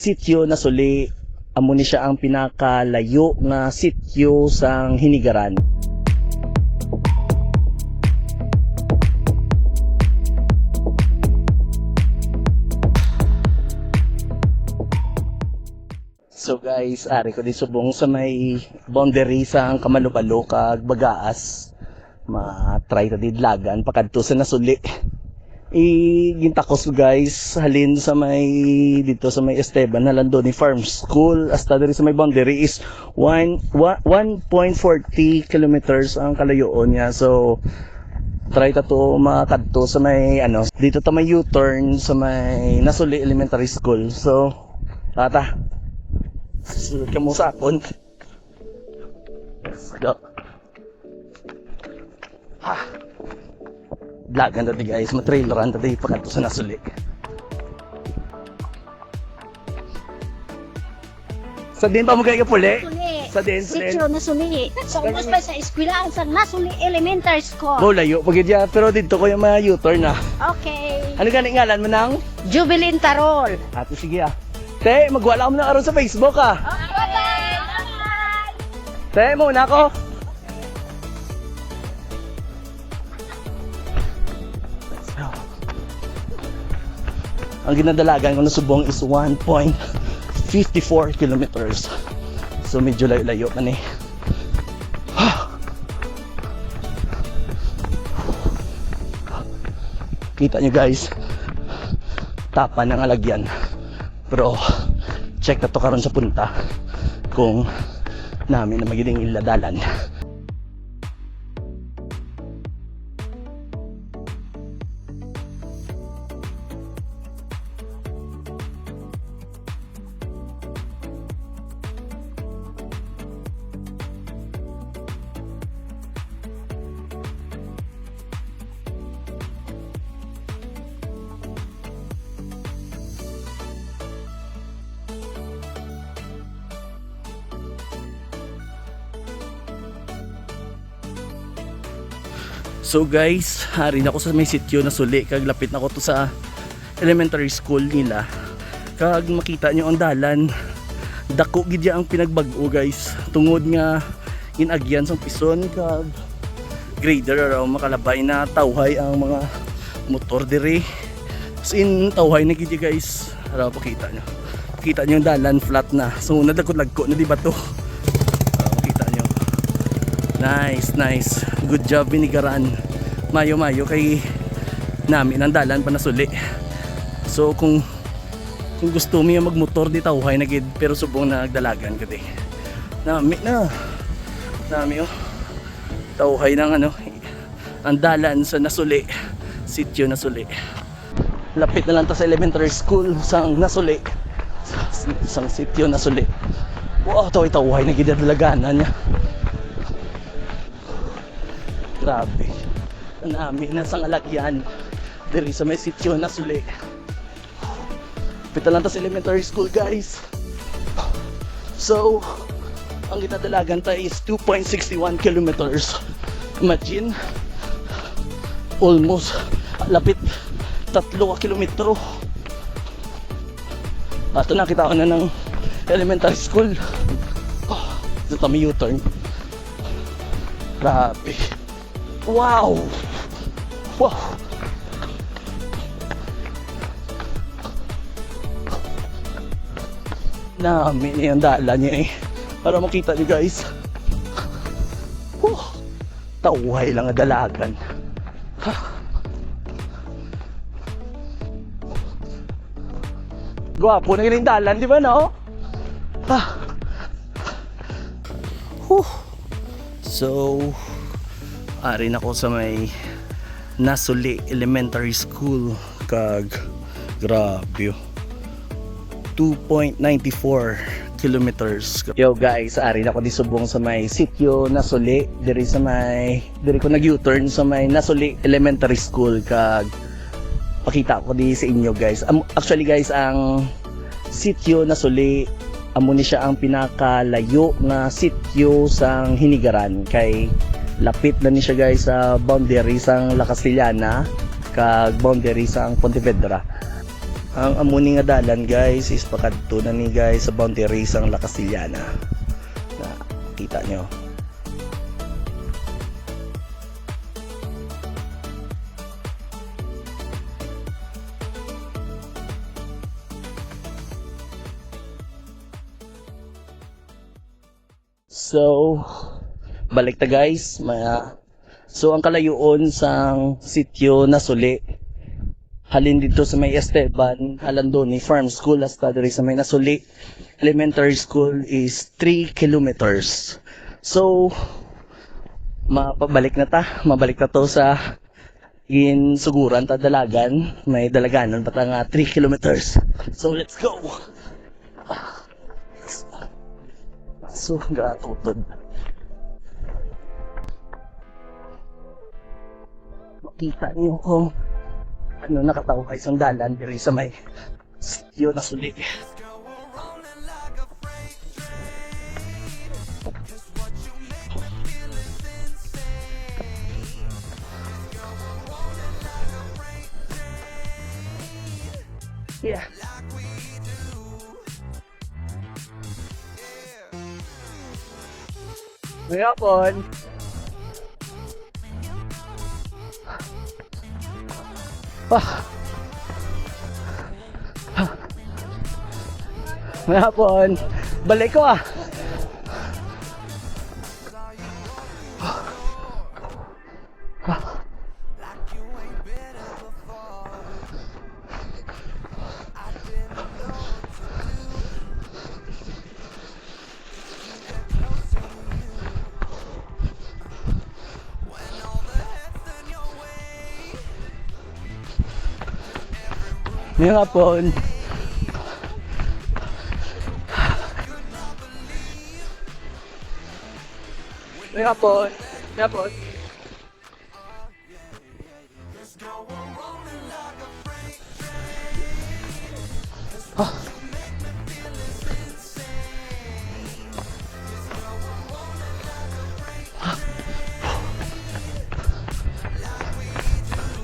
Sityo na Suli, amo ni siya ang pinakalayo nga sityo sang Hinigaran. So guys, ari ko di subong sa may boundary sang Kamalupalo kag Bagaas. Ma-try ta didlagan pakadto sa Nasuli. Gintakos guys halin sa may dito sa may Esteban na Landoni Farm School hasta diri sa may boundary is 1.40 kilometers ang kalayoon niya. So try ta to makadto sa may dito ta may U-turn sa may Nasuli Elementary School. So tata sunod ka mo sa akon. Let's go. Vlogan dati guys, matraileran dati pagkanto sa Nasuli. Sa din pa mo kaya puli? Sa din, sa din. Sityo Nasuli. So, ubos pa sa eskwelahan sa Nasuli Elementary School. Oh, layo pagid ya, pero dito ko yung mga U-turn na. Okay. Ano gani ngalan mo nang? Jubilin Tarol. Ate sige ah. Te, magwala ka mo ng araw sa Facebook ah. Bye-bye! Te, muna ako. Ang ginadalagan ko na subong is 1.54 kilometers. So medyo layo-layo man eh. Kita nyo guys, tapa ng alagyan. Pero check na to karon sa punta kung namin na magiging iladalan. So guys, harin ako sa may sityo Nasuli kag lapit na ko to sa elementary school nila. Kag makita nyo ang dalan, dako gid ang pinagbag-o guys. Tungod nga inagyan sang pison kag grader araw makalabay na tawhay ang mga motor dire. As in tawhay na gid guys. Araw pakita nyo. Kita nyo yung dalan flat na. So nadagkot-lagko na di ba to? Makita nyo. Nice, nice. Good job Hinigaran. Mayo-mayo kay namin ang dalan pa Nasuli. So kung gusto mo magmotor di tawhay na gid pero subong na nagdalagan kadi. Nami oh. Tawhay ng ang dalan sa Nasuli, sityo Nasuli. Lapit na lang ta sa elementary school sang Nasuli. Sang sityo Nasuli. Wow, tawhay na gid dalaganan niya. Grabe. Namin na sang alagyan diri sa may sityo Nasuli. Pita lang ta sa elementary school guys. So ang ginadalagan ta is 2.61 kilometers. Imagine, almost lapit 3 kilometro. Ato na kita ko na ng elementary school. Dito may U-turn. Grabe. Wow! Wow! Namin yung dala niya eh. Para makita niyo guys. Tawhay lang ang dalagan. Gwapo na yung dalan, di ba no? So, arin ako sa may Nasuli Elementary School kag grabe 2.94 kilometers. Yo guys, arin ako di subong sa may sityo Nasuli diri ko nag U-turn sa may Nasuli Elementary School kag pakita ko di sa inyo guys. Actually guys, ang sityo Nasuli amo ni siya ang pinakalayo na sityo sang Hinigaran kay lapit na ni siya guys sa boundary sang La Castellana kag boundary sang Pontevedra. Ang amuni nga dalan guys is pakadto na ni guys sa boundary sang La Castellana. Na kita nyo. So, balik ta guys. So, ang kalayuon sang sityo na Suli. Halin dito sa may Esteban, Alandoni Farm School, hasta diri sa may Nasuli Elementary School is 3 kilometers. So, mabalik na to sa suguran ta dalagan. May dalaganan pa ta nga 3 kilometers. So, let's go! So, gatutod. Makita niyo kung ano nakatawa kayo sa dalan diri sa may sityo na Suli. Yeah. Mayapon. Mayapon. Balik ko ah. Mayapon. Mayapon. Mayapon.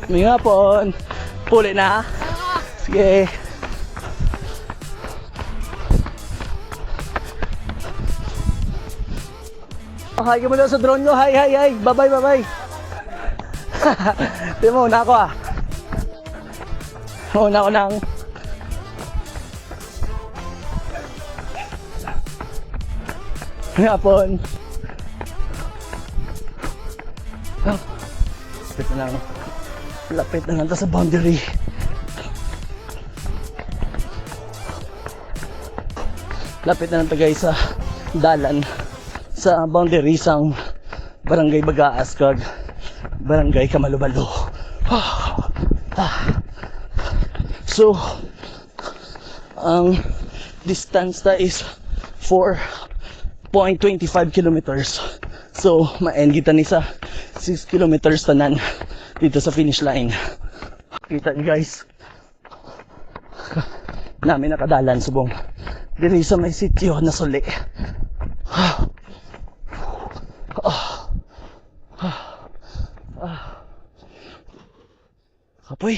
Mayapon. Puli na. Sige. Hi ka mo daw sa drone ko. Hi. Bye-bye. Di mo, una ako ah. Una ko nang. Hapon. Oh. Lapit na lang sa boundary. Lapit na lang guys sa dalan sa boundary sang Barangay Bagaas kag Barangay Kamalubalo. So ang distance ta is 4.25 kilometers. So ma-end kita ni sa 6 kilometers tanan dito sa finish line. Kita niyo guys, namin nakadalan subong diri sa may sityo na Suli. Kapoy.